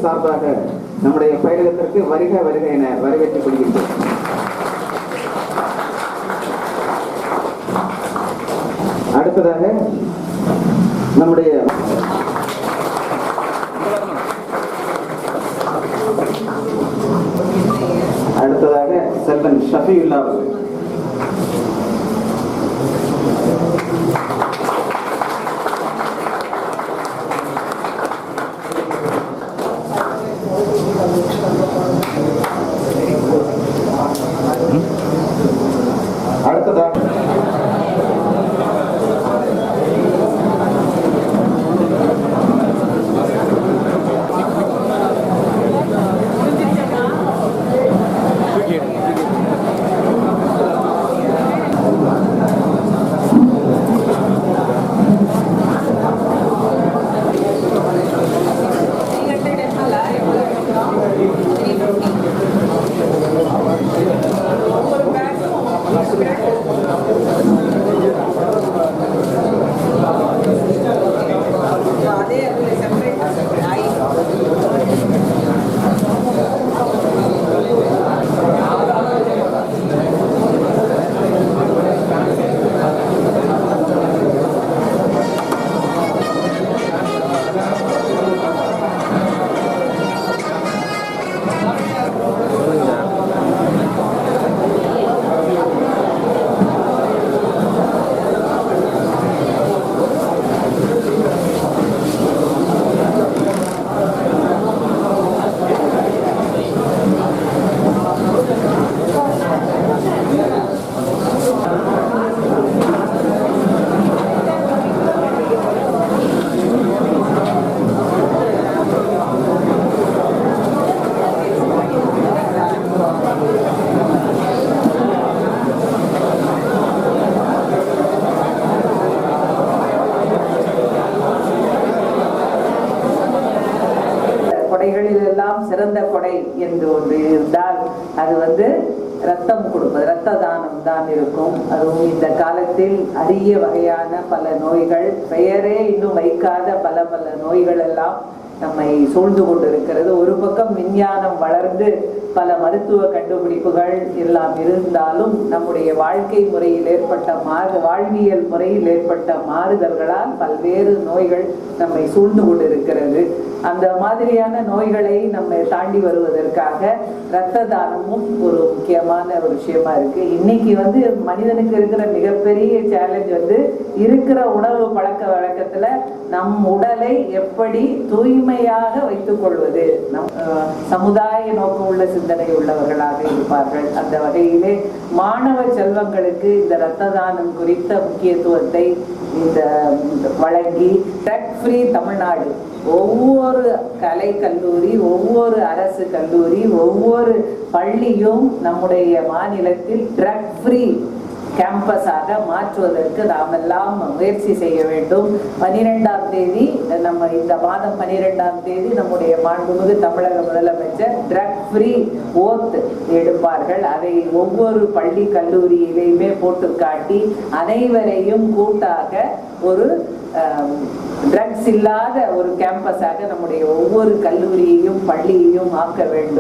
சார்பாக நம்முடைய பயிலகத்திற்கு வருக வருக என வரவேற்றுக் கொள்கின்றோம். அடுத்ததாக நம்முடைய செல்வன் ஷஃபியுல்லா அவர்கள். அடுத்ததாக கொடைகளிலெல்லாம் சிறந்த கொடை என்று ஒன்று இருந்தால் அது ரத்தம் கொடுப்பது, இரத்த தானம் தான் இருக்கும். அதுவும் இந்த காலத்தில் அரிய வகையான பல நோய்கள், பெயரே இன்னும் வைக்காத பல பல நோய்கள் எல்லாம் நம்மை சூழ்ந்து கொண்டிருக்கிறது. ஒரு பக்கம் விஞ்ஞானம் வளர்ந்து பல மருத்துவ கண்டுபிடிப்புகள் எல்லாம் இருந்தாலும் நம்முடைய வாழ்க்கை முறையில் ஏற்பட்ட வாழ்வியல் முறையில் ஏற்பட்ட மாறுதல்களால் பல்வேறு நோய்கள் நம்மை சூழ்ந்து கொண்டிருக்கிறது. அந்த மாதிரியான நோய்களை நம்ம தாண்டி வருவதற்காக இரத்த தானமும் ஒரு முக்கியமான ஒரு விஷயமா இருக்கு. இன்னைக்கு மனிதனுக்கு இருக்கிற மிகப்பெரிய சேலஞ்ச் இருக்கிற உணவு பழக்க வழக்கத்துல நம் உடலை எப்படி தூய்மையாக வைத்துக் கொள்வது. சமுதாய நோக்கம் உள்ள சிந்தனை உள்ளவர்களாக இருப்பார்கள். அந்த வகையிலே மாணவ செல்வங்களுக்கு இந்த இரத்த தானம் குறித்த முக்கியத்துவத்தை வழங்கி ட்ரக் ஃப்ரீ தமிழ்நாடு, ஒவ்வொரு கலை கல்லூரி, ஒவ்வொரு அரசு கல்லூரி, ஒவ்வொரு பள்ளியும் நம்முடைய மாநிலத்தில் ட்ரக் ஃப்ரீ கேம்பஸாக மாற்றுவதற்கு நாம் எல்லாம் முயற்சி செய்ய வேண்டும். 12ஆம் தேதி நம்ம இந்த மாதம் 12ஆம் தேதி நம்முடைய மாண்புமிகு தமிழக முதலமைச்சர் ட்ரக் ஃப்ரீ ஓத் எடுப்பார்கள். அதை ஒவ்வொரு பள்ளி கல்லூரியிலையுமே போட்டு காட்டி அனைவரையும் கூட்டாக ஒரு ட்ரக்ஸ் இல்லாத ஒரு கேம்பஸாக நம்முடைய ஒவ்வொரு கல்லூரியையும் பள்ளியையும் ஆக்க வேண்டும்.